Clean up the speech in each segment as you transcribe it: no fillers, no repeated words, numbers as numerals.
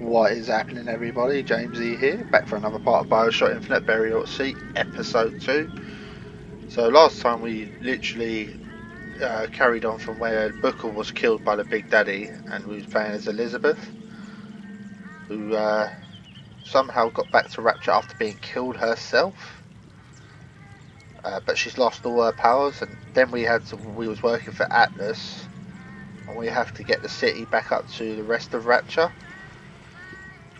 What is happening, everybody? James E here, back for another part of BioShock Infinite Burial at Sea, Episode 2. So last time we literally carried on from where Booker was killed by the Big Daddy, and we was playing as Elizabeth, who somehow got back to Rapture after being killed herself. But she's lost all her powers, and then we was working for Atlas, and we have to get the city back up to the rest of Rapture.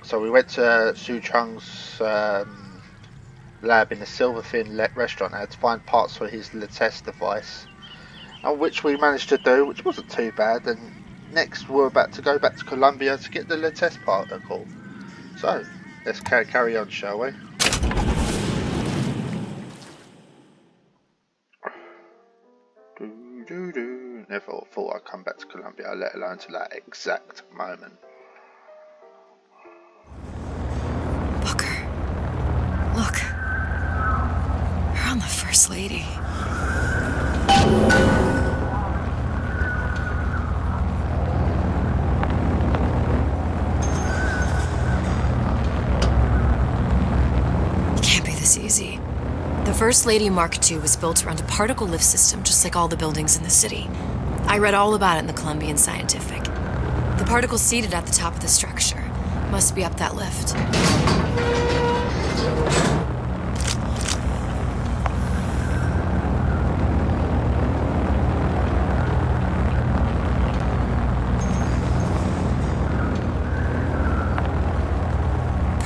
So we went to Su Chung's lab in the Silverfin restaurant and had to find parts for his Latest device, which we managed to do, which wasn't too bad. And next we're about to go back to Columbia to get the Latest particle. So let's carry on, shall we? Never thought I'd come back to Columbia, let alone to that exact moment. Booker, look, you're on the First Lady. It can't be this easy. The First Lady Mark II was built around a particle lift system just like all the buildings in the city. I read all about it in the Columbian Scientific. The particles seated at the top of the structure must be up that lift.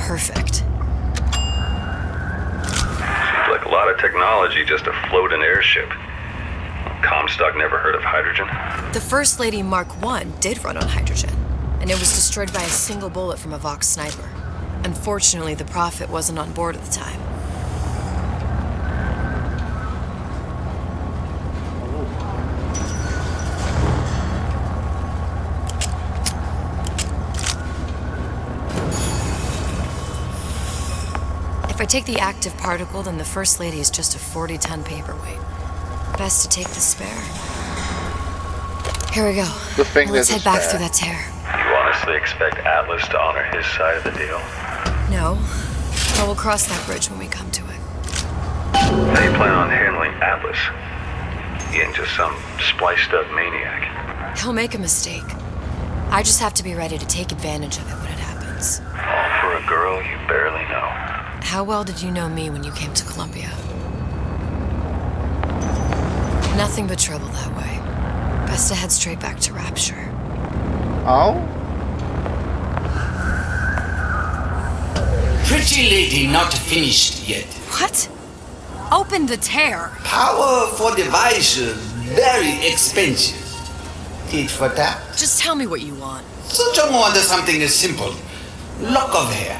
Perfect. Seems like a lot of technology just to float an airship. Comstock never heard of hydrogen? The First Lady Mark I did run on hydrogen, and it was destroyed by a single bullet from a Vox sniper. Unfortunately, the Prophet wasn't on board at the time. If I take the active particle, then the First Lady is just a 40-ton paperweight. Best to take the spare. Here we go. Let's head back through that tear. You honestly expect Atlas to honor his side of the deal? No, but we'll cross that bridge when we come to it. How do you plan on handling Atlas? He ain't just some spliced-up maniac. He'll make a mistake. I just have to be ready to take advantage of it when it happens. All for a girl you barely know. How well did you know me when you came to Columbia? Nothing but trouble that way. Best to head straight back to Rapture. Oh? Pretty lady not finished yet. What? Open the tear. Power for device very expensive. Tit for tat. Just tell me what you want. Such a wonder something is simple. Lock of hair.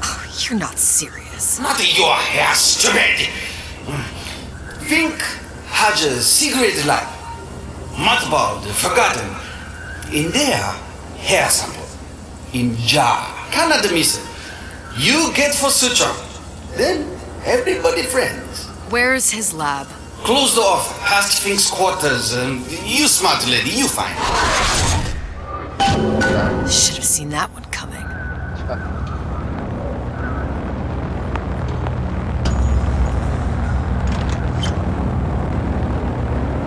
Oh, you're not serious. Not your hair, stupid. Think has a secret life. Mothballed, forgotten. In there, hair sample. In jar. Cannot miss it. You get for suture. Then everybody friends. Where's his lab? Closed off, past Fink's quarters. You smart lady, you find. Should have seen that one coming.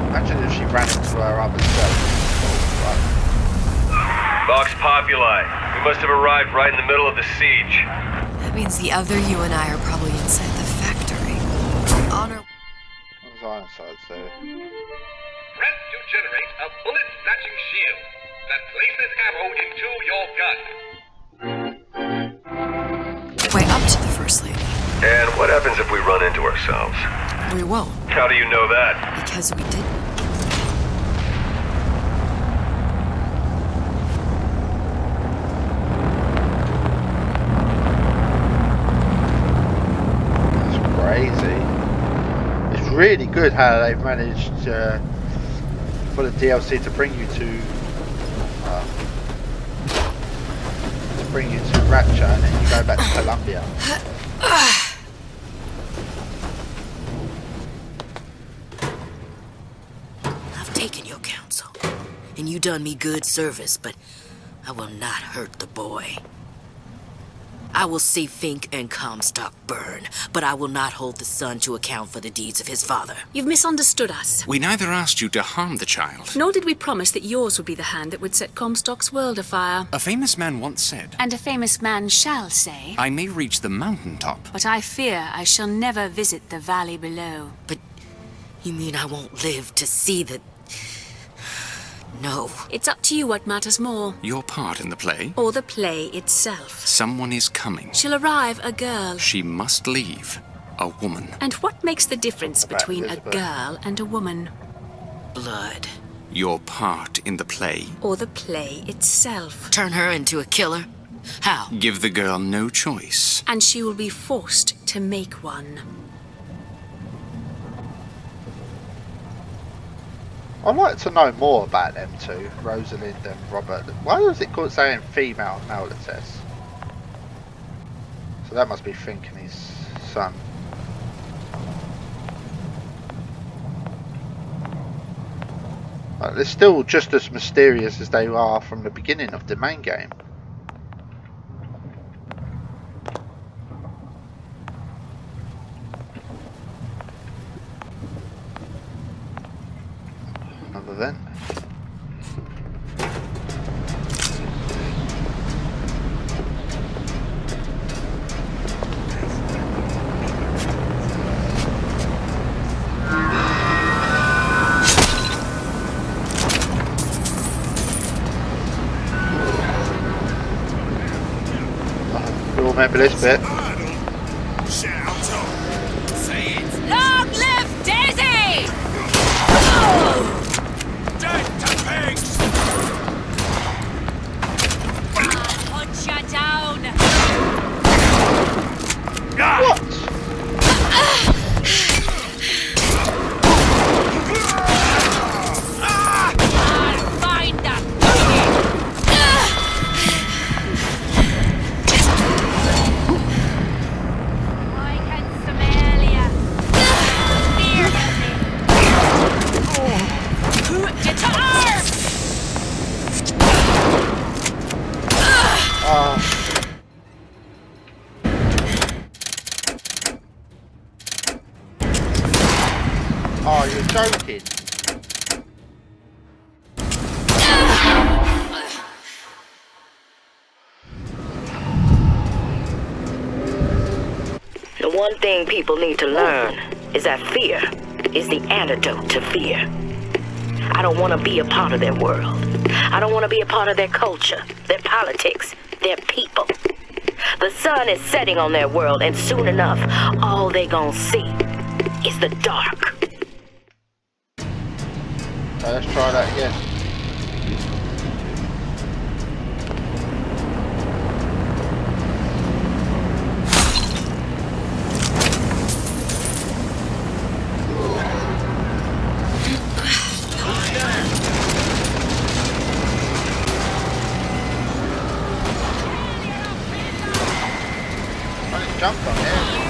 Imagine if she ran into her other self. Vox Populi. We must have arrived right in the middle of the siege. That means the other you and I are probably inside the factory. Honor. What was I inside there? Press to generate a bullet-snatching shield that places ammo into your gun. Way up to the First Lady. And what happens if we run into ourselves? We won't, How do you know that? because we didn't. It's really good how they've managed for the DLC to bring you to Rapture, and then you go back to Columbia. I've taken your counsel, and you done me good service, but I will not hurt the boy. I will see Fink and Comstock burn, but I will not hold the son to account for the deeds of his father. You've misunderstood us. We neither asked you to harm the child. Nor did we promise that yours would be the hand that would set Comstock's world afire. A famous man once said, And a famous man shall say, I may reach the mountaintop, but I fear I shall never visit the valley below. But you mean I won't live to see the... No. It's up to you what matters more. your part in the play. Or the play itself. Someone is coming. She'll arrive a girl. She must leave. A woman. And what makes the difference About between a Elizabeth. girl and a woman? Blood. Your part in the play. Or the play itself? Turn her into a killer? How? Give the girl no choice. And she will be forced to make one. I'd like to know more about them two, Rosalind and Robert. Why was it called saying female and male test? So that must be Fink and his son. They're still just as mysterious as they are from the beginning of the main game. Another vent. You all remember this bit? Long live Daisy! Hunt you down! What? I'll find that I can smell ya. Get to earth! Oh, you're joking. The one thing people need to learn is that fear is the antidote to fear. I don't want to be a part of their world. I don't want to be a part of their culture, their politics, their people. The sun is setting on their world, and soon enough, all they gonna see is the dark. Okay, let's try that again. I just jumped on there.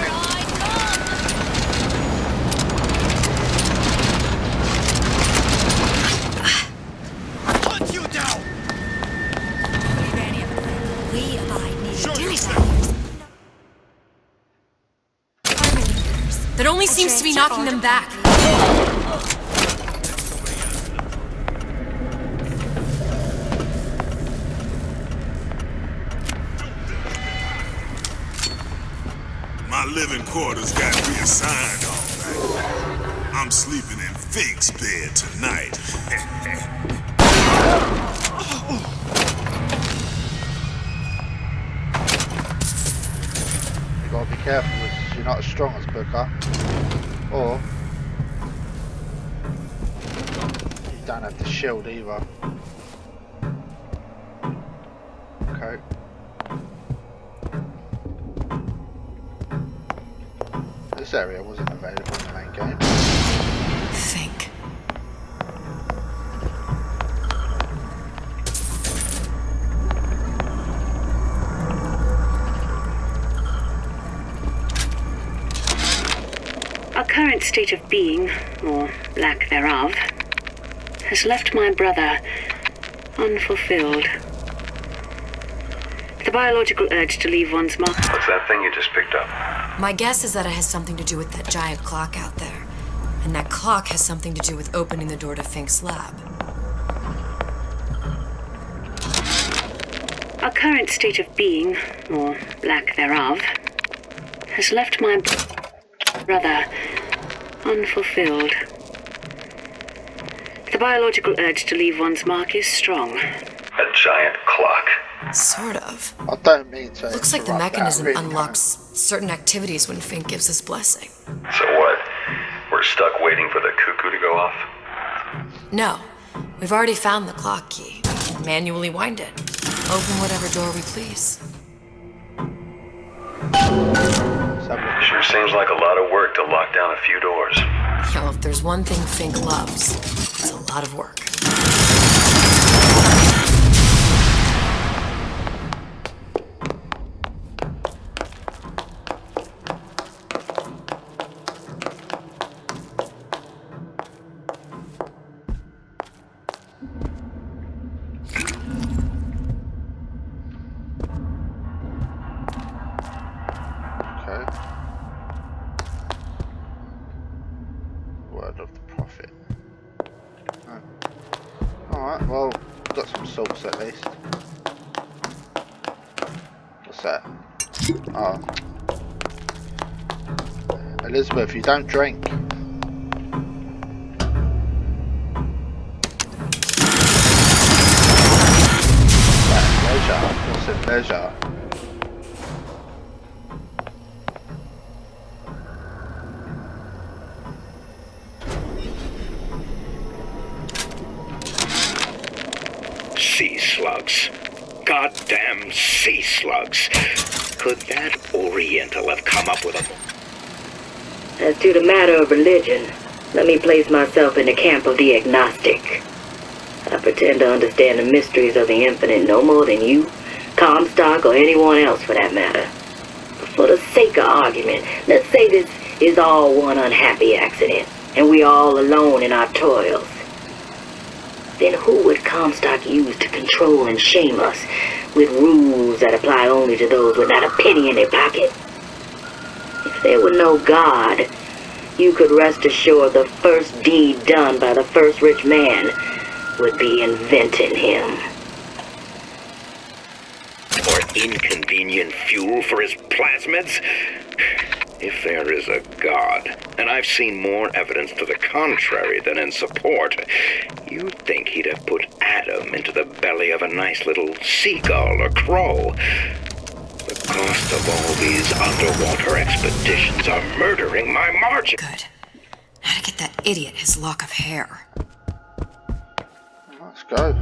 We abide near duty barriers. That only seems to be knocking them back. My living quarters got reassigned all right. I'm sleeping in Fink's bed tonight. You gotta be careful because you're not as strong as Booker. Or you don't have the shield either. Okay. This area wasn't available in the main game. Think. Our current state of being, or lack thereof, has left my brother unfulfilled. The biological urge to leave one's mark. What's that thing you just picked up? My guess is that it has something to do with that giant clock out there. And that clock has something to do with opening the door to Fink's lab. Our current state of being, or lack thereof, has left my brother unfulfilled. The biological urge to leave one's mark is strong. A giant clock. Sort of. I don't mean to. Looks like the interrupt that, mechanism really unlocks certain activities when Fink gives his blessing. So what? We're stuck waiting for the cuckoo to go off? No, we've already found the clock key. Manually wind it. Open whatever door we please. Sure seems like a lot of work to lock down a few doors. Yeah, well, if there's one thing Fink loves, it's a lot of work. Word of the prophet. Oh. Alright, well, got some salts at least. What's that? Oh. Elizabeth, you don't drink. Leisure. What's it, leisure? Sea slugs. Goddamn sea slugs. Could that Oriental have come up with a... As to the matter of religion, let me place myself in the camp of the agnostic. I pretend to understand the mysteries of the infinite no more than you, Comstock, or anyone else for that matter. But for the sake of argument, let's say this is all one unhappy accident, and we're all alone in our toils. Then who would Comstock use to control and shame us with rules that apply only to those with not a penny in their pocket? If there were no God, you could rest assured the first deed done by the first rich man would be inventing him. or inconvenient fuel for his plasmids? If there is a God, and I've seen more evidence to the contrary than in support, you'd think he'd have put Adam into the belly of a nice little seagull or crow. The cost of all these underwater expeditions are murdering my margin. Good. Now to get that idiot his lock of hair. Let's go.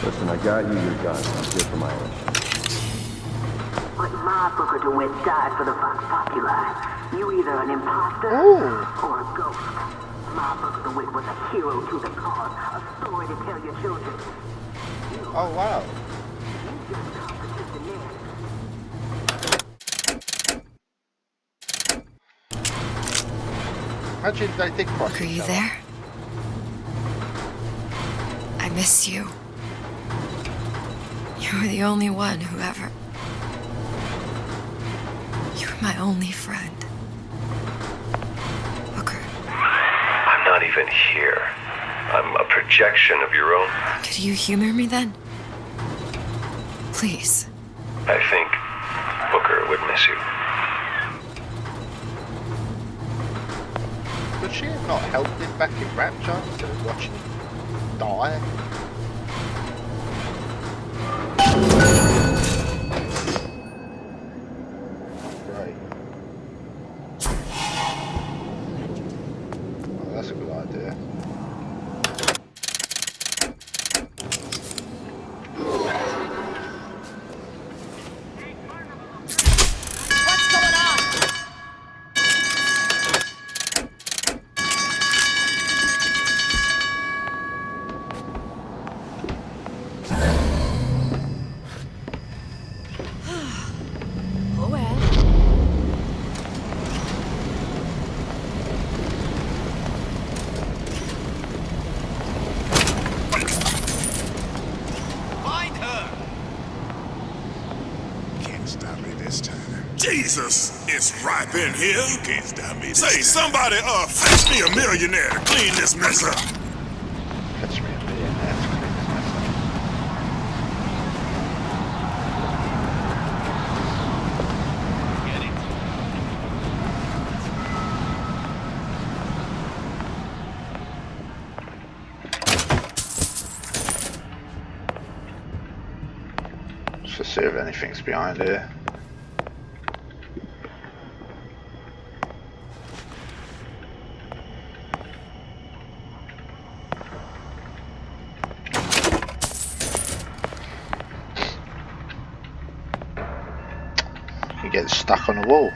Listen, I got you your gun. I'm here for my own. But my Booker DeWitt died for the Vox Populi. You either an imposter or a ghost. My Booker DeWitt was a hero to the cause, a story to tell your children. Oh wow. You just complicated the Imagine they did cross Are each you other. there? I miss you. You were the only one who ever... You were my only friend. Booker, I'm not even here. I'm a projection of your own. could you humor me then? Please. I think Booker would miss you. Could she have not helped him back in Rapture instead of watching him die? Great. Oh, that's a good idea. Jesus, it's ripe in here. You can't stop me. Say, somebody, fetch me a millionaire to clean this mess up. Fetch me a millionaire to clean this mess up. Let's see if anything's behind here. You get stuck on the wall.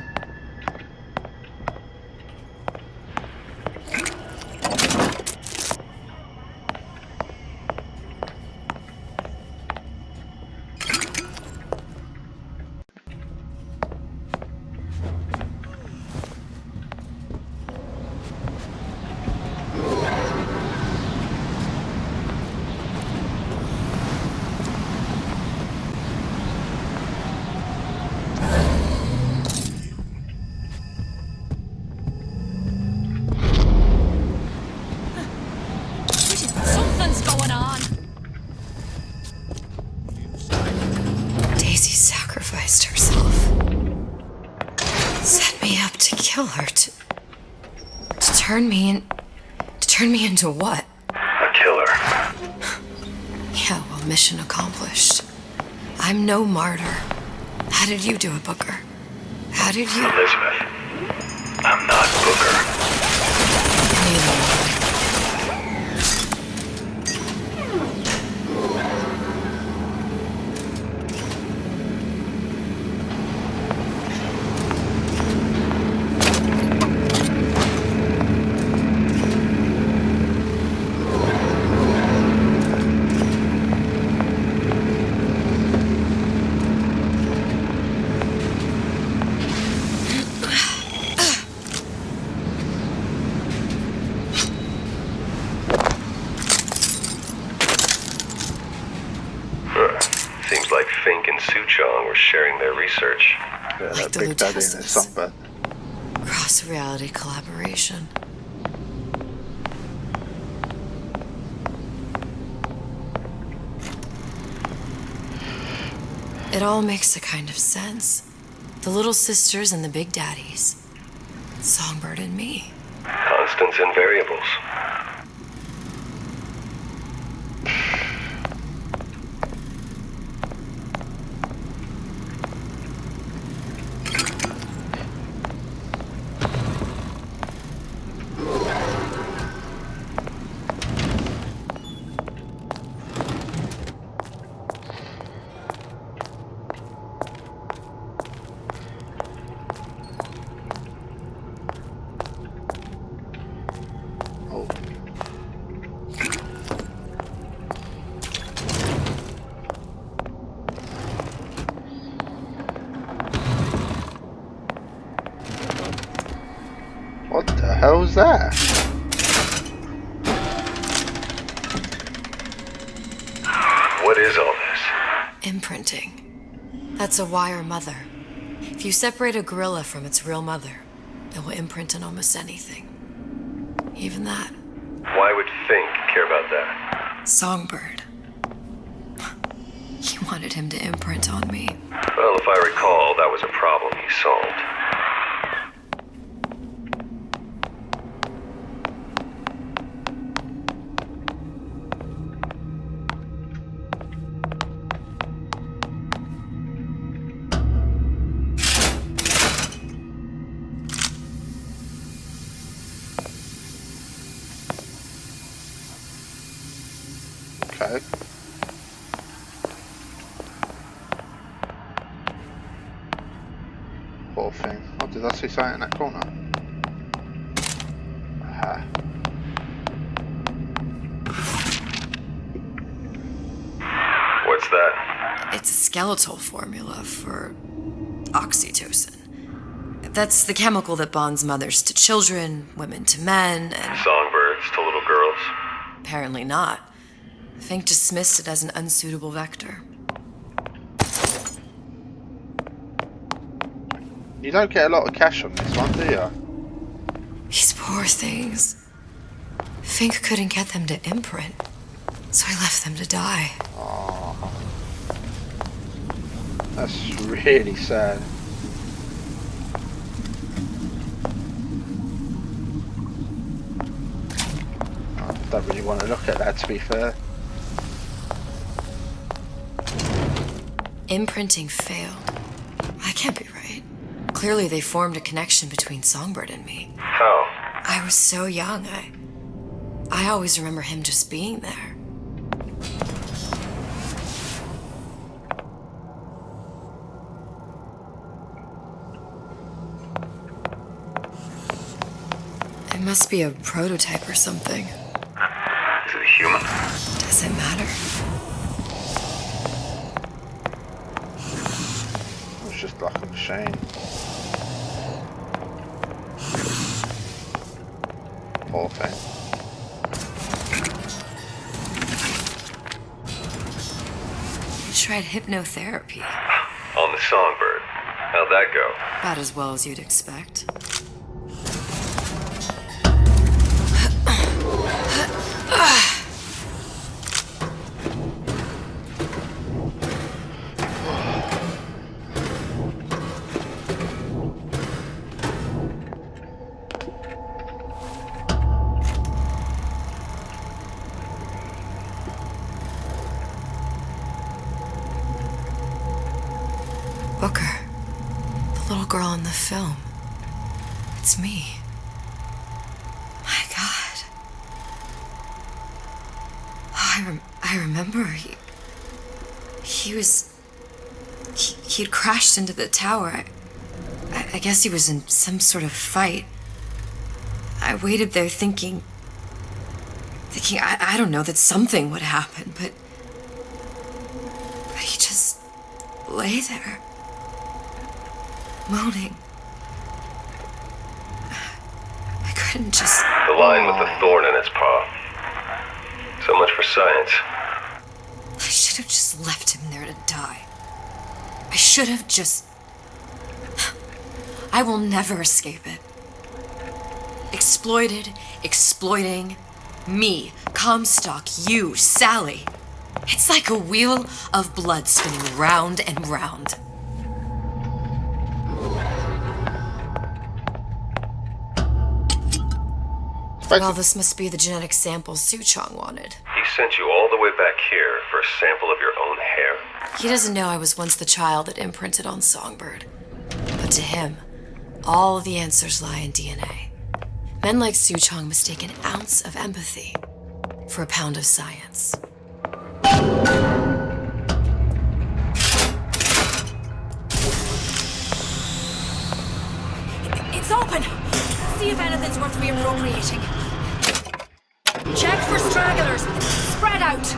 Something's going on. Daisy sacrificed herself. Set me up to kill her, to turn me into what? A killer. Yeah, well, mission accomplished. I'm no martyr. How did you do it, Booker? How did you... Elizabeth, I'm not Booker. Neither. Seems like Fink and Suchong were sharing their research. Yeah, Like that the big daddy in his Lutesses. sunburn. Cross-reality collaboration. It all makes a kind of sense. The little sisters and the big daddies. Songbird and me. Constants and variables. Oh. What the hell's that? What is all this? Imprinting. That's a wire mother. If you separate a gorilla from its real mother, it will imprint on almost anything. Even that. Why would Fink care about that? Songbird. He wanted him to imprint on me. Well, if I recall, that was a problem he solved. Okay. Poor thing. Oh, did I see something in that corner? Aha. What's that? It's a skeletal formula for oxytocin. That's the chemical that bonds mothers to children, women to men, and... Songbirds to little girls? Apparently not. Fink dismissed it as an unsuitable vector. You don't get a lot of cash on this one, do you? These poor things. Fink couldn't get them to imprint, so I left them to die. Oh, that's really sad. I don't really want to look at that, to be fair. Imprinting failed. That can't be right. Clearly they formed a connection between Songbird and me. How? I was so young, I always remember him just being there. It must be a prototype or something. Is it a human? Does it matter? It's just like a machine. Poor thing. You tried hypnotherapy. On the Songbird. How'd that go? About as well as you'd expect. Booker, the little girl in the film. It's me. My God. Oh, I remember. He'd crashed into the tower. I guess he was in some sort of fight. I waited there thinking, I don't know, that something would happen, but he just lay there. Moaning. I couldn't just... The lion with the thorn in its paw. So much for science. I should have just left him there to die. I should have just... I will never escape it. Exploited, exploiting, me, Comstock, you, Sally. It's like a wheel of blood spinning round and round. Well, this must be the genetic sample Suchong wanted. He sent you all the way back here for a sample of your own hair? He doesn't know I was once the child that imprinted on Songbird. But to him, all the answers lie in DNA. Men like Suchong mistake an ounce of empathy for a pound of science. It's open! See if anything's worth reappropriating. Check for stragglers. Spread out.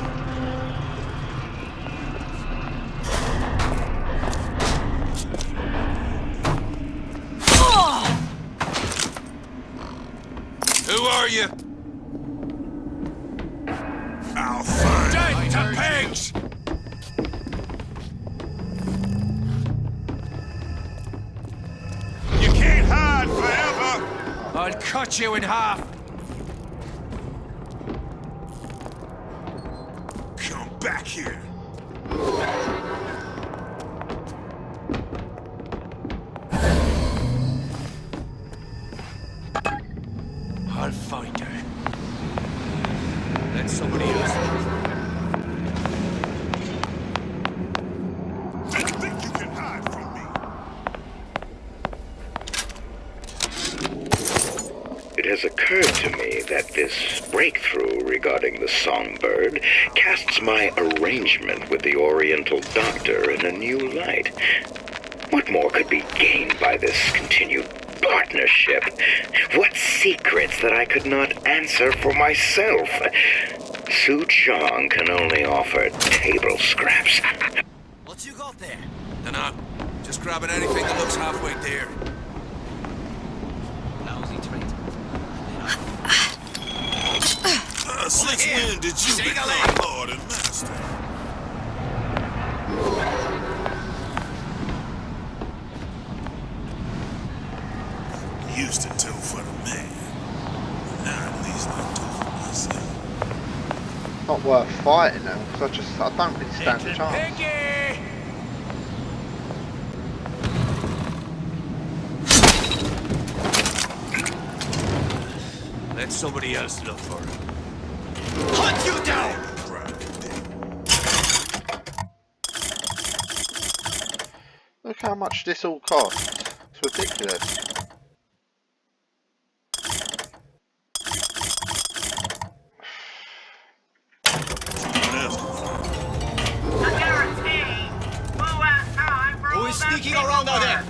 Oh! Who are you? I'll find dead to pigs! You can't hide forever! I'll cut you in half. Come back here. I'll find her. Let somebody else. I think you can hide from me. It has occurred to me that this breakthrough regarding the Songbird casts my arrangement with the Oriental Doctor in a new light. What more could be gained by this continued partnership? What secrets that I could not answer for myself? Suchong can only offer table scraps. What you got there? Dunno. Just grabbing anything that looks halfway there. Lousy trait. Since when did you become Lord and Master? worth fighting them because I don't really stand a chance. Let somebody else look for him. Hunt you down! Look how much this all costs. It's ridiculous. Who is sneaking around out there?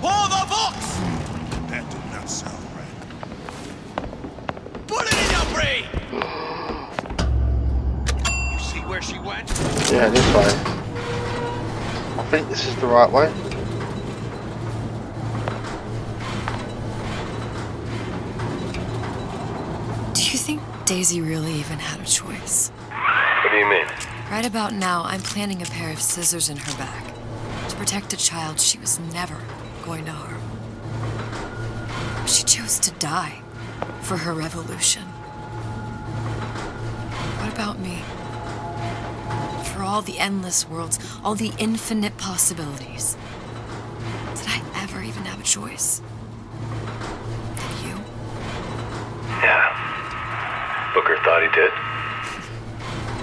Pull the box! That did not sound right. Put it in your brain! You see where she went? Yeah, this way. I think this is the right way. Do you think Daisy really even had a choice? What do you mean? Right about now, I'm planting a pair of scissors in her back to protect a child she was never going to harm. She chose to die for her revolution. What about me? For all the endless worlds, all the infinite possibilities. Did I ever even have a choice? Did you? Yeah. Booker thought he did.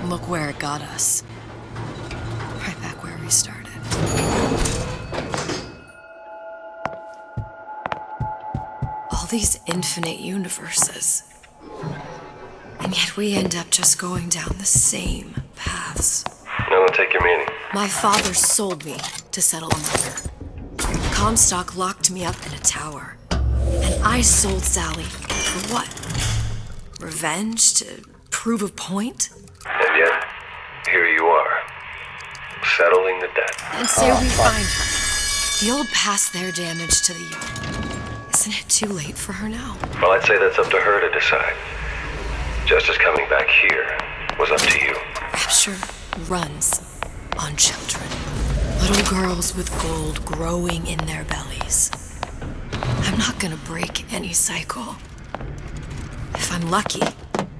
Look where it got us. Right back where we started. All these infinite universes. And yet we end up just going down the same paths. No, don't take your meaning. My father sold me to settle a murder. Comstock locked me up in a tower. And I sold Sally for what? Revenge? To prove a point? And yet, here you are, settling the debt. And say we find her. The old past their damage to the young. Isn't it too late for her now? Well, I'd say that's up to her to decide. Justice coming back here was up to you. Rapture runs on children. Little girls with gold growing in their bellies. I'm not gonna break any cycle. If I'm lucky,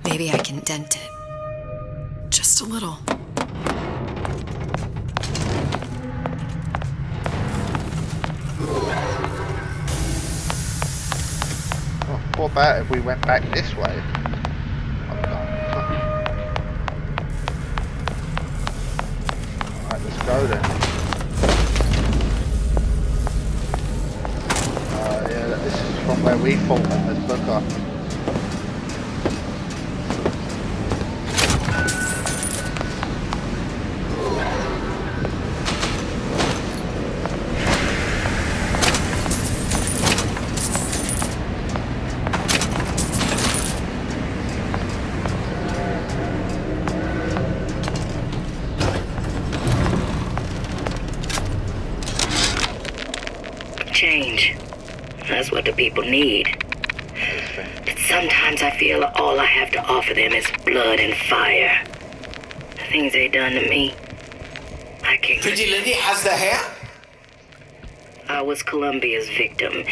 maybe I can dent it. Just a little. Well, what about if we went back this way? Alright, let's go then. Yeah, this is from where we fought them as Booker. Change. That's what the people need. But sometimes I feel all I have to offer them is blood and fire. The things they done to me, I can't. Pretty lady has the hair? I was Columbia's victim,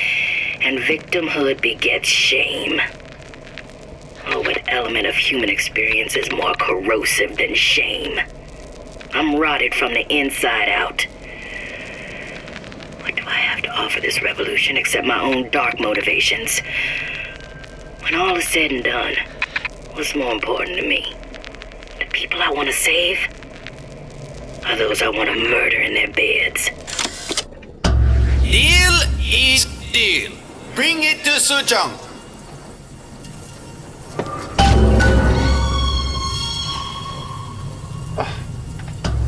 and victimhood begets shame. Oh, what element of human experience is more corrosive than shame? I'm rotted from the inside out. What do I have to offer this revolution except my own dark motivations? When all is said and done, what's more important to me? The people I want to save? Or those I want to murder in their beds? Deal is deal. Bring it to Sujong.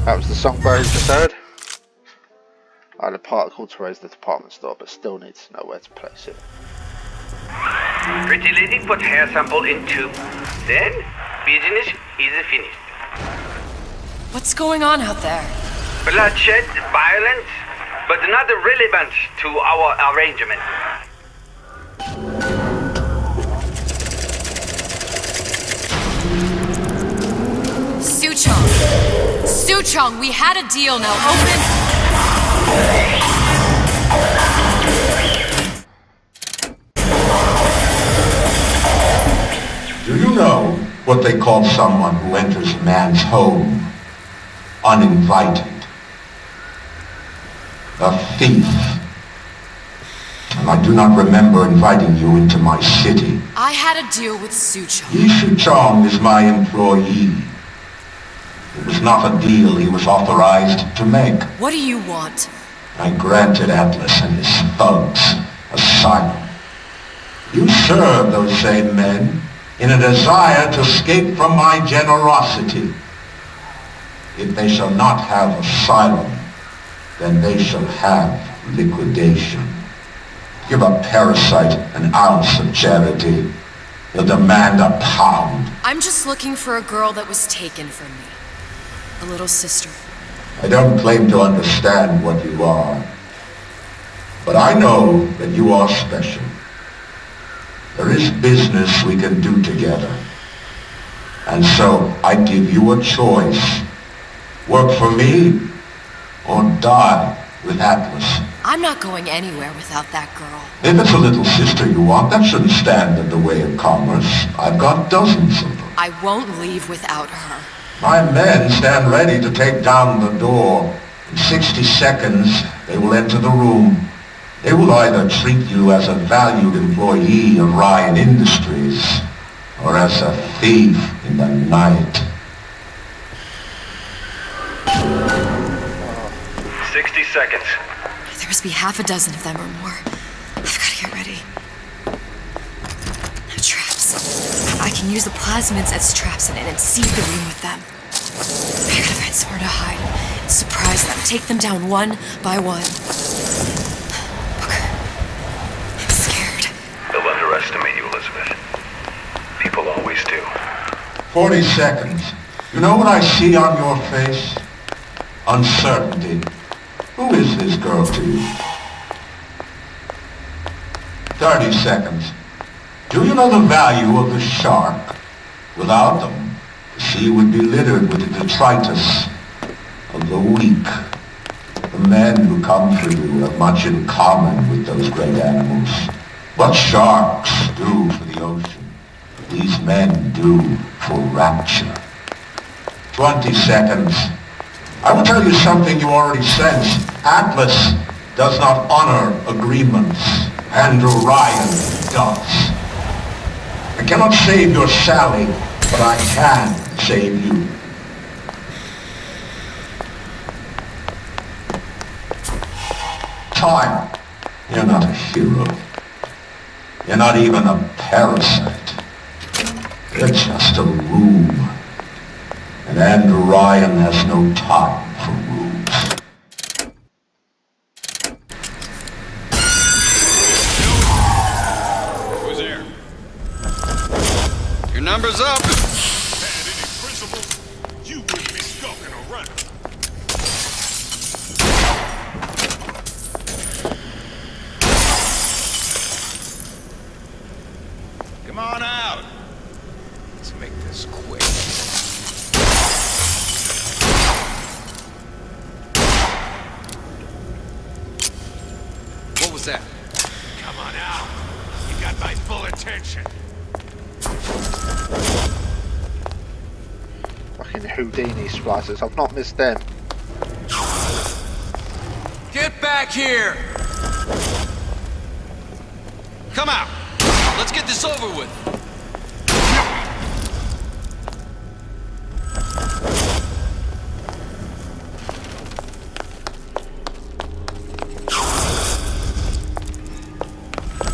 That was the song Barry just heard. I had a particle to raise the department store, but still needs to know where to place it. Pretty lady put hair sample in tube. Then, business is finished. What's going on out there? Bloodshed, violence, but not relevant to our arrangement. Suchong! Suchong, we had a deal, now open... Do you know what they call someone who enters a man's home uninvited? A thief. And I do not remember inviting you into my city. I had a deal with Suchong. Yi Shu-chong is my employee. It was not a deal he was authorized to make. What do you want? I granted Atlas and his thugs asylum. You serve those same men in a desire to escape from my generosity. If they shall not have asylum, then they shall have liquidation. Give a parasite an ounce of charity. He'll demand a pound. I'm just looking for a girl that was taken from me. A little sister. I don't claim to understand what you are, but I know that you are special. There is business we can do together. And so I give you a choice. Work for me or die with Atlas. I'm not going anywhere without that girl. If it's a little sister you want, that shouldn't stand in the way of commerce. I've got dozens of them. I won't leave without her. My men stand ready to take down the door. In 60 seconds, they will enter the room. They will either treat you as a valued employee of Ryan Industries or as a thief in the night. 60 seconds. There must be half a dozen of them or more. I've got to get ready. No traps. I can use the plasmids as traps in it and seed the room with them. I gotta find somewhere to hide and surprise them. Take them down one by one. I'm scared. They'll underestimate you, Elizabeth. People always do. 40 seconds. You know what I see on your face? Uncertainty. Who is this girl to you? 30 seconds. Do you know the value of the shark? Without them, the sea would be littered with the detritus of the weak. The men who come for you have much in common with those great animals. What sharks do for the ocean, these men do for rapture. 20 seconds. I will tell you something you already sense. Atlas does not honor agreements. Andrew Ryan does. I cannot save your Sally, but I can save you. Time. You're not a hero. You're not even a parasite. You're just a room. And Andrew Ryan has no time for rules. Who's there? Your number's up. Had any principle, you wouldn't be skulking around. Come on out. Let's make this quick. What was that? Come on out. You got my full attention. Fucking Houdini splicers. I've not missed them. Get back here! Come out! Let's get this over with.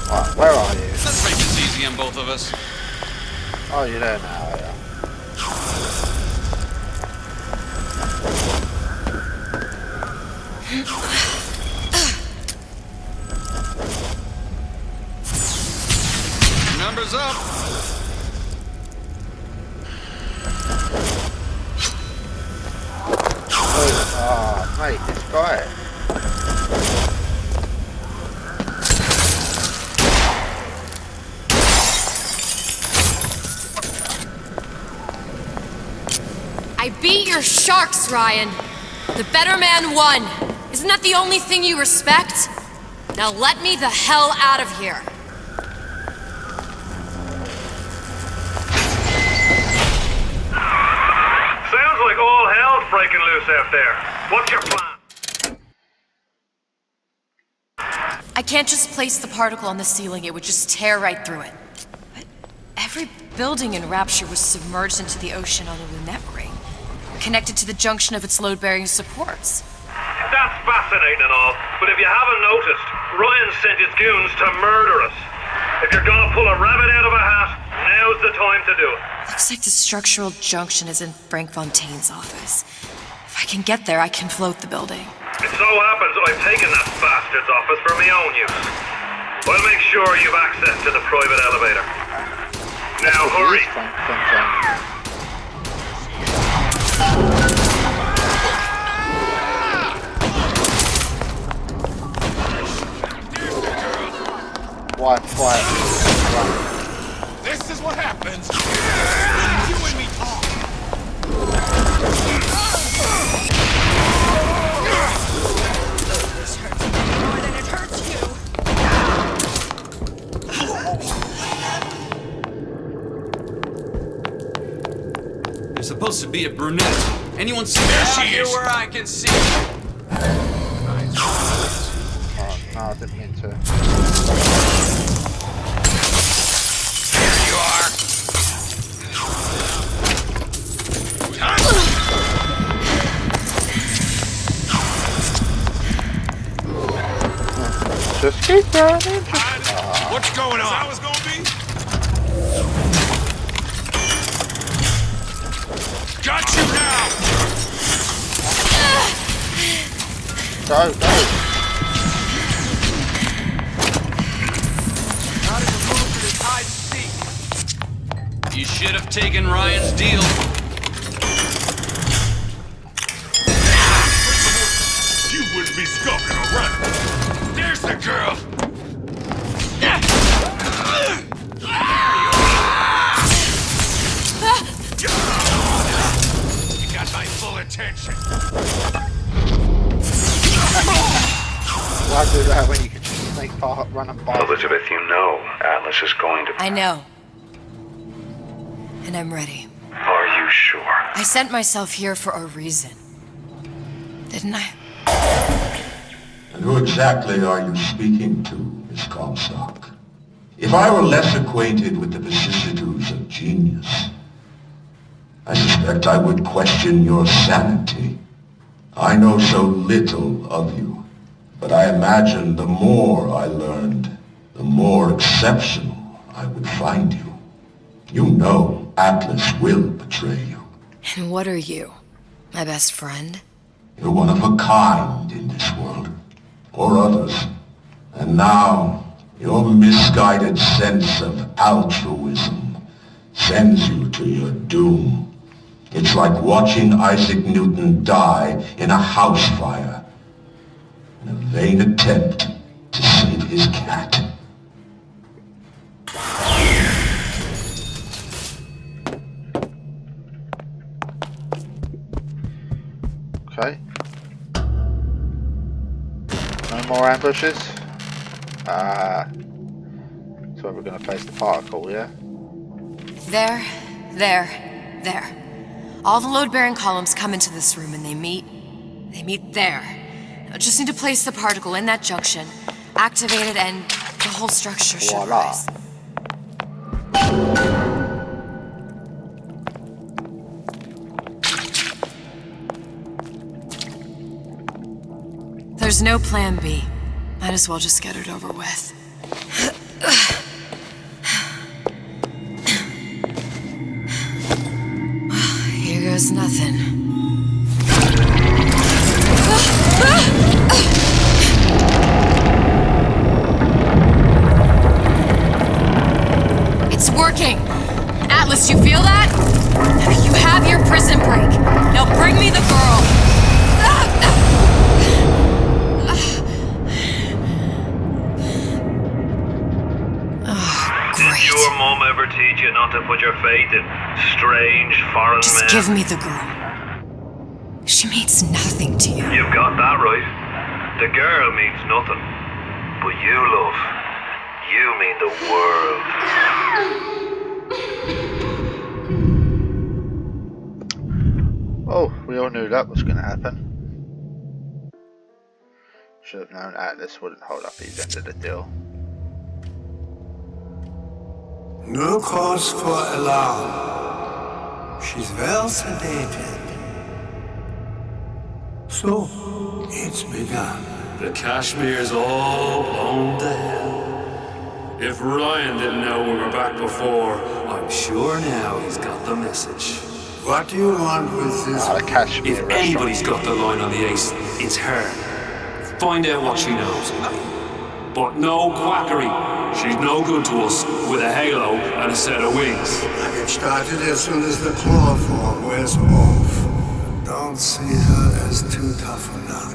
Right, where are you? Let's make this easy on both of us. Oh, you're there now, yeah. Numbers up. Oh, mate, this guy. I beat your sharks, Ryan. The better man won. Isn't that the only thing you respect? Now let me the hell out of here. breaking loose out there. What's your plan? I can't just place the particle on the ceiling, it would just tear right through it. But every building in Rapture was submerged into the ocean on a lunette ring, connected to the junction of its load-bearing supports. That's fascinating and all, but if you haven't noticed, Ryan sent his goons to murder us. If you're gonna pull a rabbit out of a hat, now's the time to do it. Looks like the structural junction is in Frank Fontaine's office. If I can get there, I can float the building. It so happens I've taken that bastard's office for my own use. I'll make sure you've access to the private elevator. Now hurry. Quiet. This is what happens when you and me talk. This hurts more than it hurts you. There's supposed to be a brunette. Anyone see There her? she is. Where I can see. Oh, no, I didn't mean to. Here you are. Just keep running. What's going on? How it's gonna be? Got you now. Go. Not in the mood for this hide and seek. You should have taken Ryan's deal. You wouldn't be skulking around. There's the girl. You got my full attention. Why do that when you can just make run and fast? Elizabeth, you know Atlas is going to... I know. And I'm ready. Are you sure? I sent myself here for a reason. Didn't I? And who exactly are you speaking to, Miss Comstock? If I were less acquainted with the vicissitudes of genius, I suspect I would question your sanity. I know so little of you, but I imagine the more I learned, the more exceptional I would find you. You know Atlas will betray you. And what are you? My best friend? You're one of a kind in this world, or others. And now, your misguided sense of altruism sends you to your doom. It's like watching Isaac Newton die in a house fire in a vain attempt to save his cat. Okay. No more ambushes. So we're going to place the particle, yeah? There. All the load-bearing columns come into this room and they meet there. I just need to place the particle in that junction, activate it, and the whole structure should rise. There's no plan B. Might as well just get it over with. Here goes nothing. It's working! Atlas, you feel that? You have your prison break. Now bring me the girl! Did your mom ever teach you not to put your faith in strange foreign men? Just give me the girl. She means nothing to you. You've got that right. The girl means nothing. But you, love, you mean the world. Oh, we all knew that was going to happen. Should have known Atlas wouldn't hold up his end of the deal. No cause for alarm. She's well sedated. So, it's begun. The Kashmir's all blown to hell. If Ryan didn't know we were back before, I'm sure now he's got the message. What do you want with this? If anybody's got the line on the ace, it's her. Find out what she knows. But no quackery. She's no good to us with a halo and a set of wings. I get started as soon as the claw form wears off. Don't see her as too tough a nut.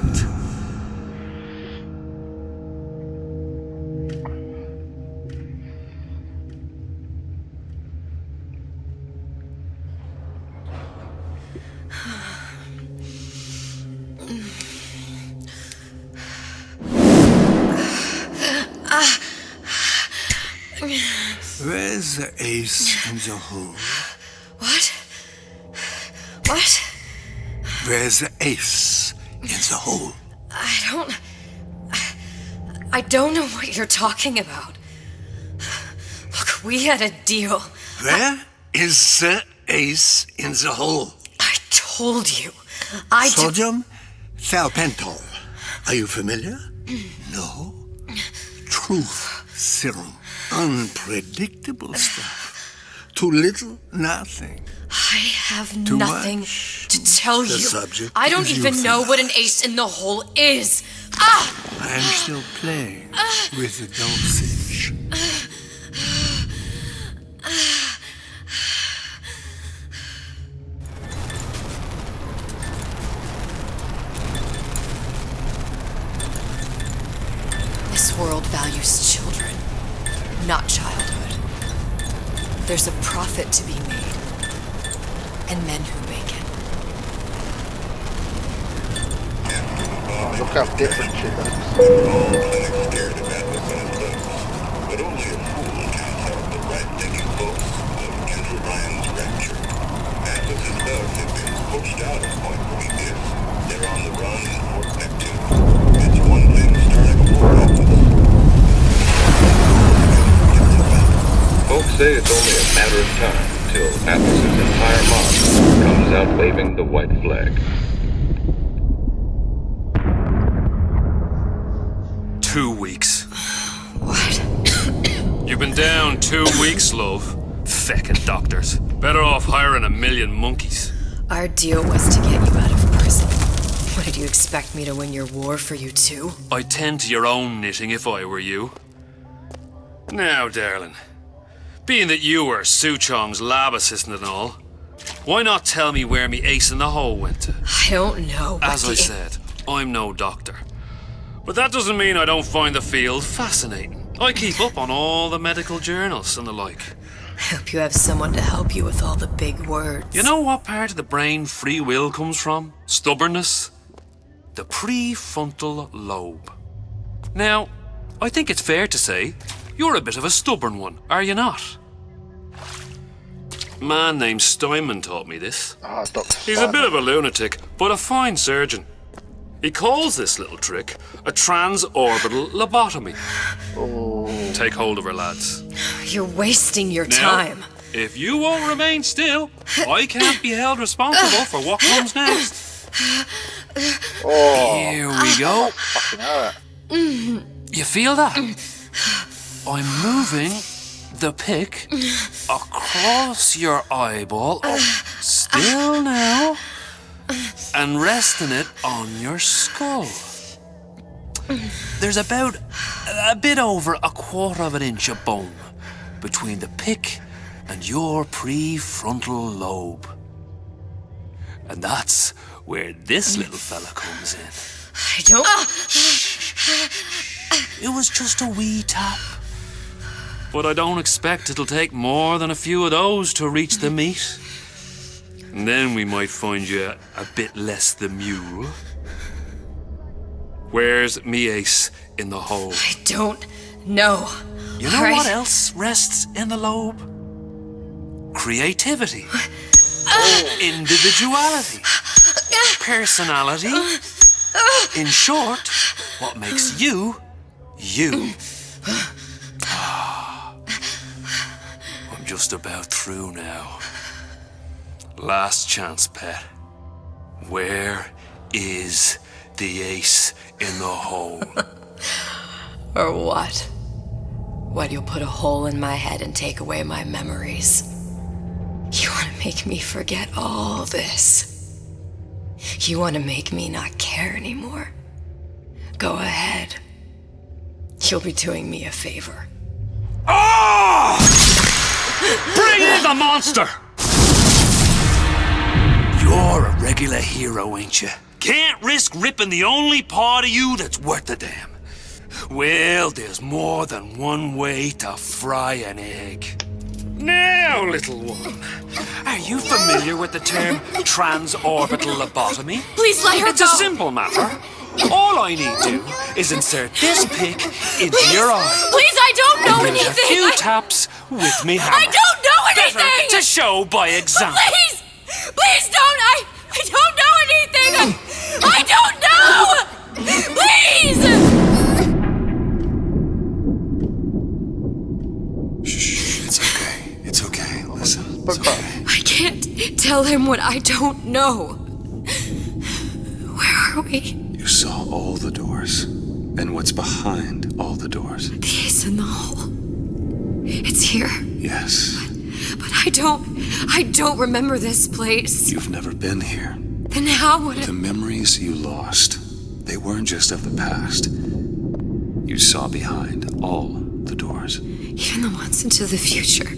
Where's the ace in the hole? What? What? Where's the ace in the hole? I don't know what you're talking about. Look, we had a deal. Where is the ace in the hole? I told you. Sodium thiopental. Are you familiar? No? Truth serum. Unpredictable stuff. Too little, nothing. I have Too nothing much. to tell The you. subject I don't is even know what an ace in the hole is. Ah! I'm still playing with the dosage. This world values children, not childhood. There's a profit to be made, and men who make it. Oh, look how different she looks. But only a fool can help the right-thinking folks of Kendra Ryan's rapture. Atlas's thugs have been poached out of Point Prometheus. They're on the run in Fort Neptune. It's one thing starting a war happens. Folks say it's only a matter of time till Atlas's entire mob comes out waving the white flag. 2 weeks. What? You've been down 2 weeks, love. Feckin' doctors. Better off hiring 1,000,000 monkeys. Our deal was to get you out of prison. What, did you expect me to win your war for you too? I'd tend to your own knitting if I were you. Now, darling, being that you were Su Chong's lab assistant and all, why not tell me where me ace in the hole went to? I don't know. As I said, I'm no doctor. But that doesn't mean I don't find the field fascinating. I keep up on all the medical journals and the like. I hope you have someone to help you with all the big words. You know what part of the brain free will comes from? Stubbornness? The prefrontal lobe. Now, I think it's fair to say you're a bit of a stubborn one, are you not? A man named Steinman taught me this. He's a bit of a lunatic, but a fine surgeon. He calls this little trick a transorbital lobotomy. Take hold of her, lads. You're wasting your Now, time. if you won't remain still, I can't be held responsible for what comes next. Here we go. You feel that? I'm moving the pick across your eyeball, still now, and resting it on your skull. There's about a bit over 1/4 of an inch of bone between the pick and your prefrontal lobe. And that's where this little fella comes in. I don't... It was just a wee tap. But I don't expect it'll take more than a few of those to reach the meat. And then we might find you a bit less the mule. Where's me ace in the hole? I don't know. You know what else rests in the lobe? Creativity. Individuality. personality. In short, what makes you, you. I'm just about through now. Last chance, pet. Where is the ace in the hole? Or what? What, you'll put a hole in my head and take away my memories? You want to make me forget all this? You want to make me not care anymore? Go ahead. You'll be doing me a favor. Oh! Bring in the monster! You're a regular hero, ain't you? Can't risk ripping the only part of you that's worth a damn. Well, there's more than one way to fry an egg. Now, little one, are you familiar with the term transorbital lobotomy? Please let her It's go. a simple matter. All I need do is insert this pick into your eye. Please, I don't know And anything. a few taps with me hammer. I don't know anything. Better to show by example. Please, please don't. I don't know anything. I don't know. Please. It's okay. Listen. I can't tell him what I don't know. Where are we? You saw all the doors. And what's behind all the doors? The ace in the hole. It's here. Yes. But I don't remember this place. You've never been here. Then how would The memories you lost, they weren't just of the past. You saw behind all the doors. Even the ones into the future.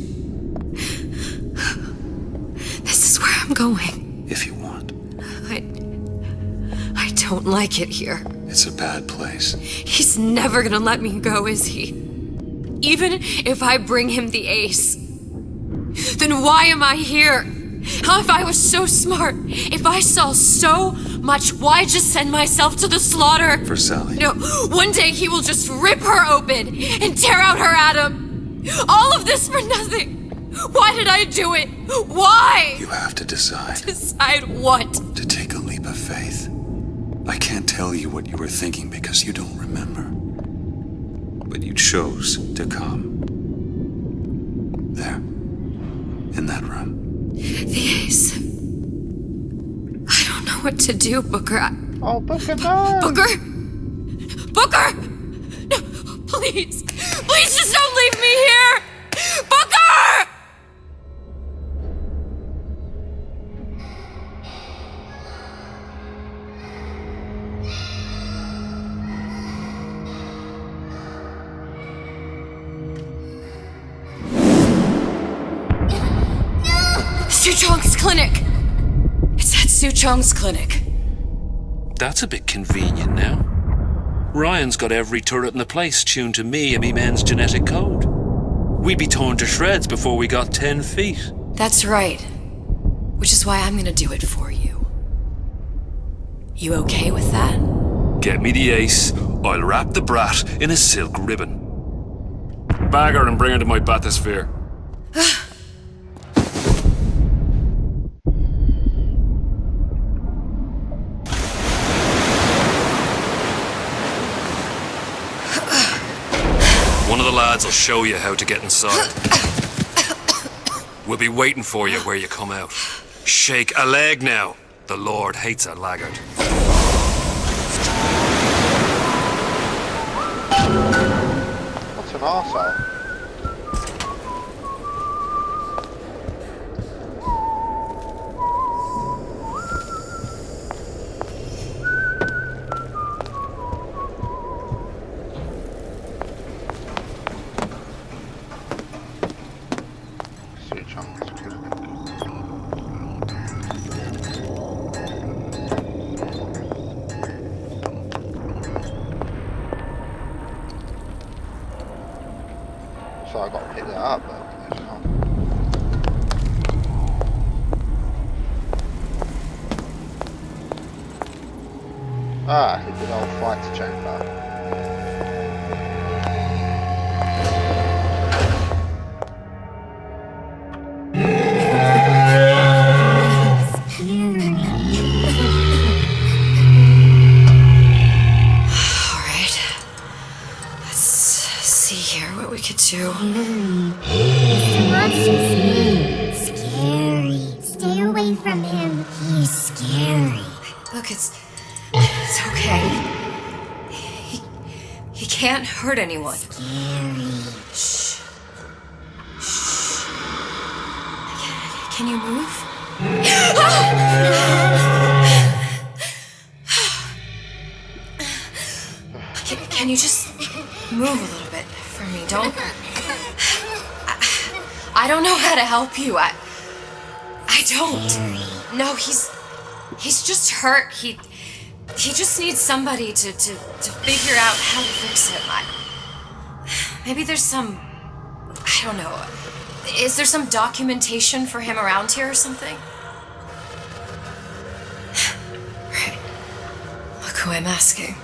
This is where I'm going. If you want. I don't like it here. It's a bad place. He's never gonna let me go, is he? Even if I bring him the ace. Then why am I here? How if I was so smart? If I saw so much, why just send myself to the slaughter? For Sally. No, one day he will just rip her open and tear out her atom. All of this for nothing. Why did I do it? Why? You have to decide. Decide what? To take a leap of faith. I can't tell you what you were thinking because you don't remember. But you chose to come. There. In that room. The ace. I don't know what to do, Booker. Oh, Booker, no! Booker! Booker! No, please! Please just don't leave me here! Booker! Suchong's clinic! It's at Suchong's clinic. That's a bit convenient now. Ryan's got every turret in the place tuned to me and me men's genetic code. We'd be torn to shreds before we got 10 feet. That's right. Which is why I'm gonna do it for you. You okay with that? Get me the ace, I'll wrap the brat in a silk ribbon. Bag her and bring her to my bathysphere. One of the lads will show you how to get inside. We'll be waiting for you where you come out. Shake a leg now. The Lord hates a laggard. What an arsehole. So I got to pick that up, but it's not. Ah, the good old fighter chamber. Look, it's okay. He can't hurt anyone. Shh. Shh. Can you move? Can you just move a little bit for me? Don't. I don't know how to help you. I don't. No, he's just hurt. He just needs somebody to figure out how to fix him. Maybe there's some, I don't know. Is there some documentation for him around here or something? Right. Look who I'm asking.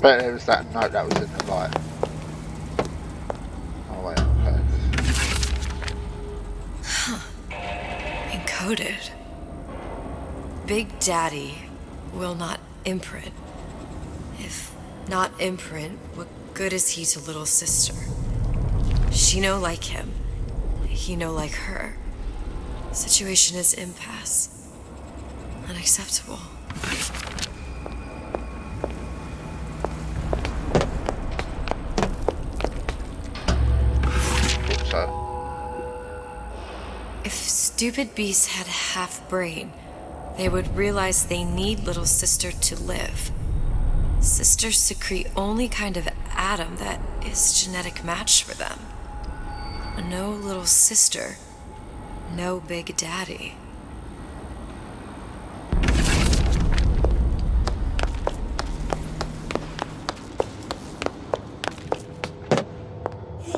But it was that note that was in the light. Oh wait, okay. Huh. Encoded. Big Daddy will not imprint. If not imprint, what good is he to little sister? She no like him. He no like her. Situation is impasse. Unacceptable. If stupid beasts had a half brain, they would realize they need little sister to live. Sisters secrete only kind of atom that is genetic match for them. No little sister, no Big Daddy.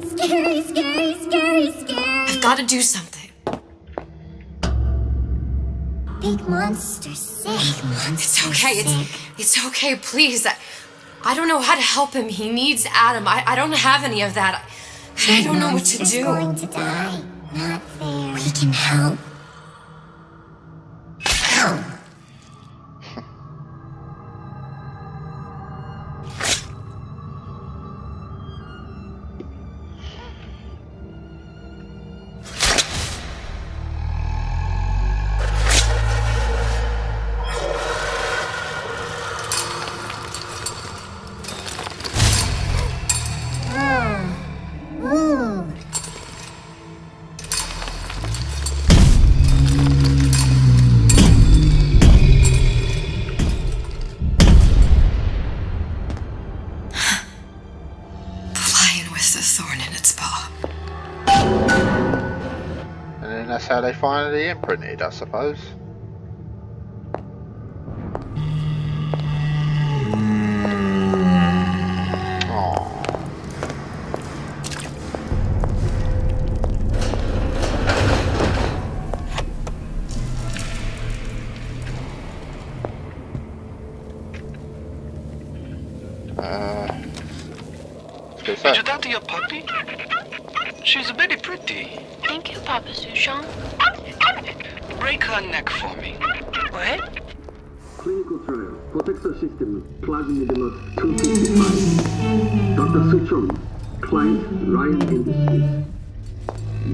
Scary, scary, scary, scary. I've got to do something. Big monster sick. It's okay. It's okay. Please. I don't know how to help him. He needs Adam. I don't have any of that. I don't know what to do. He's going to die. Not fair. We can help. Help. That's how they finally imprinted, I suppose. Did you talk to your puppy? She's very pretty. Thank you, Papa Sushon. Break her neck for me. What? Clinical trial. Protector system. Plasmid lot 255. Dr. Suchong. Client Ryan Industries.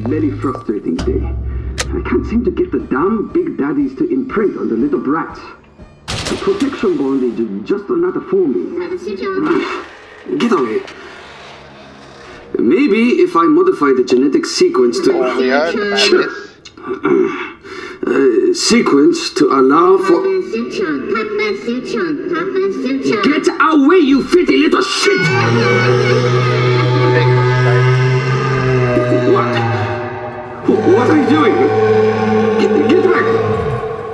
Very frustrating day. I can't seem to get the damn Big Daddies to imprint on the little brats. The protection bondage is just another forming. Get away. Maybe if I modify the genetic sequence to sequence to allow for. Get away, you filthy little shit! What are you doing? Get back!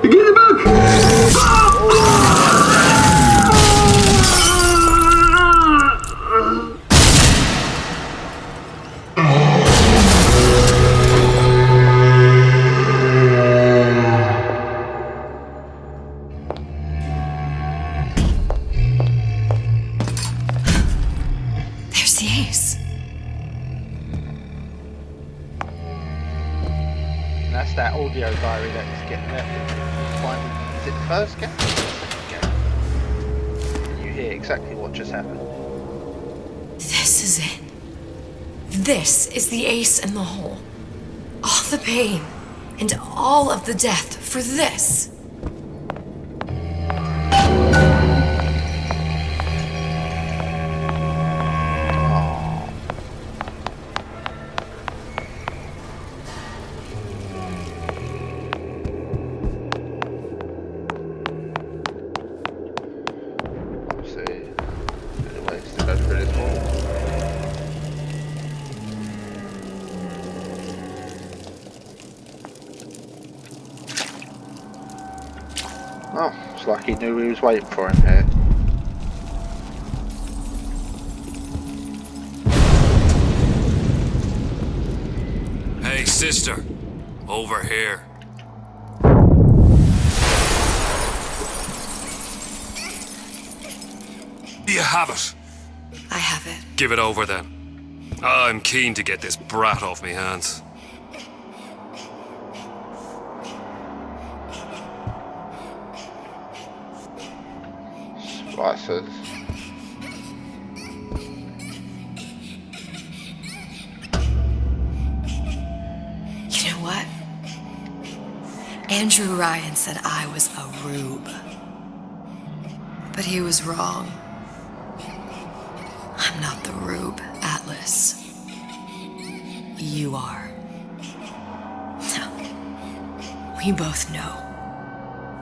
Get back! There's the ace. And that's that audio diary that's getting left. Is it the first game? You hear exactly what just happened. This is it. This is the ace in the hole. the pain and all of the death for this. Oh, it's like he knew he was waiting for him here. Hey, sister. Over here. Do you have it? I have it. Give it over then. I'm keen to get this brat off me hands. Slices. You know what? Andrew Ryan said I was a rube. But he was wrong. I'm not the rube, Atlas. You are. We both know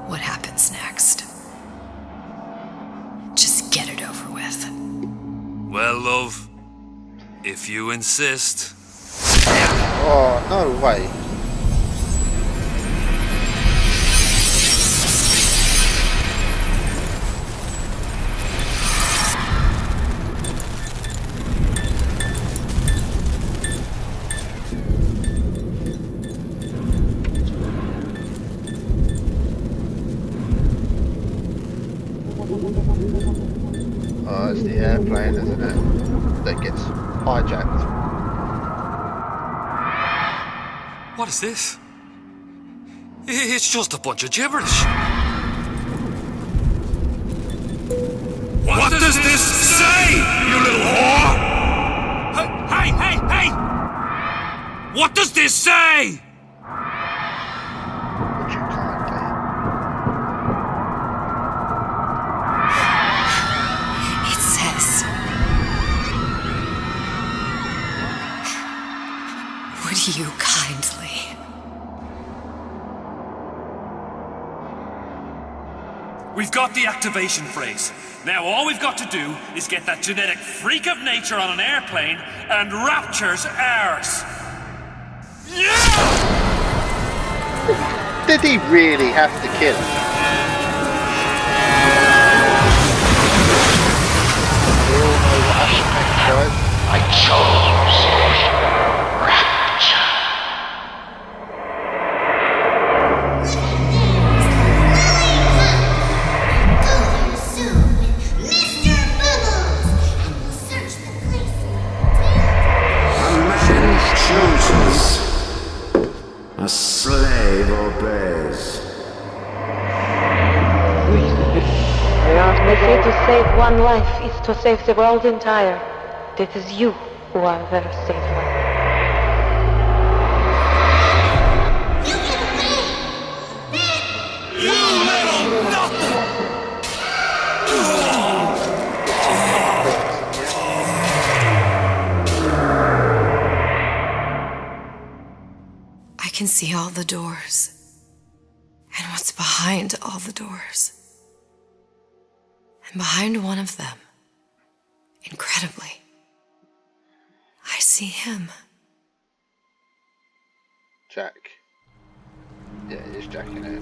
what happens next. Just get it over with. Well, love, if you insist. Oh, no way. Oh, it's the airplane, isn't it? That gets hijacked. What is this? It's just a bunch of gibberish. What does this say, you little whore? Hey, hey, hey! What does this say? It says, would you kindly? We've got the activation phrase. Now all we've got to do is get that genetic freak of nature on an airplane and Rapture's ours. Did he really have to kill him? We all know what happened next, guys. I chose Rapture. A slave obeys. They say to save one life is to save the world entire. It is you who are the saved one. You little nothing! I can see all the doors. And what's behind all the doors. And behind one of them, incredibly, I see him. Jack. Yeah, it is Jack in it.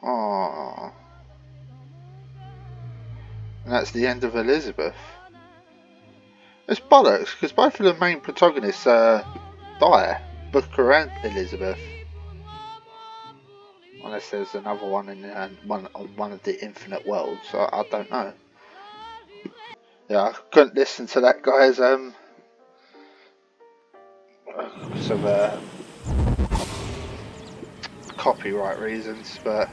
Oh, and that's the end of Elizabeth. It's bollocks because both of the main protagonists die, Booker and Elizabeth. Unless there's another one in one of the infinite worlds, I don't know. Yeah, I couldn't listen to that, guys. Because of copyright reasons, but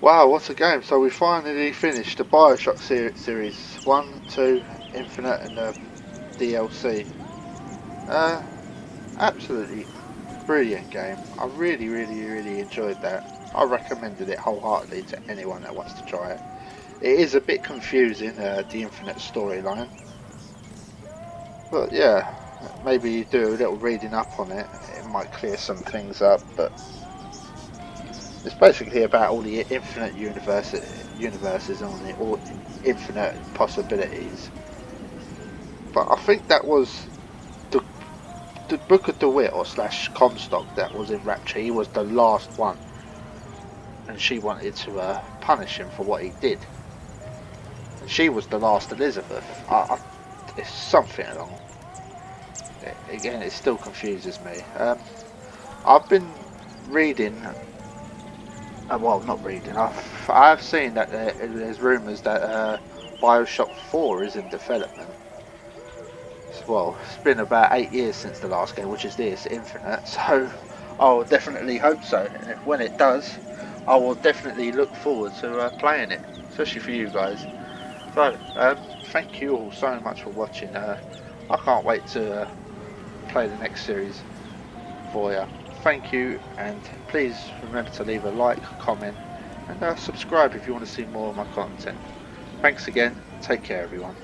wow, what a game. So we finally finished the BioShock series 1, 2, Infinite and the DLC. Absolutely brilliant game. I really enjoyed that. I recommended it wholeheartedly to anyone that wants to try it. It is a bit confusing, the Infinite storyline, but yeah, maybe do a little reading up on it. It might clear some things up, but it's basically about all the infinite universes and all infinite possibilities. But I think that was the Book of DeWitt or slash Comstock that was in Rapture. He was the last one, and she wanted to punish him for what he did. And she was the last Elizabeth. It's something along. Again, it still confuses me. I've been reading. Well, not reading. I've seen that there's rumours that BioShock 4 is in development. Well, it's been about 8 years since the last game, which is this, Infinite, so I'll definitely hope so. And when it does, I will definitely look forward to playing it, especially for you guys. So, thank you all so much for watching. I can't wait to play the next series for you. Thank you, and please remember to leave a like, comment, and subscribe if you want to see more of my content. Thanks again. Take care, everyone.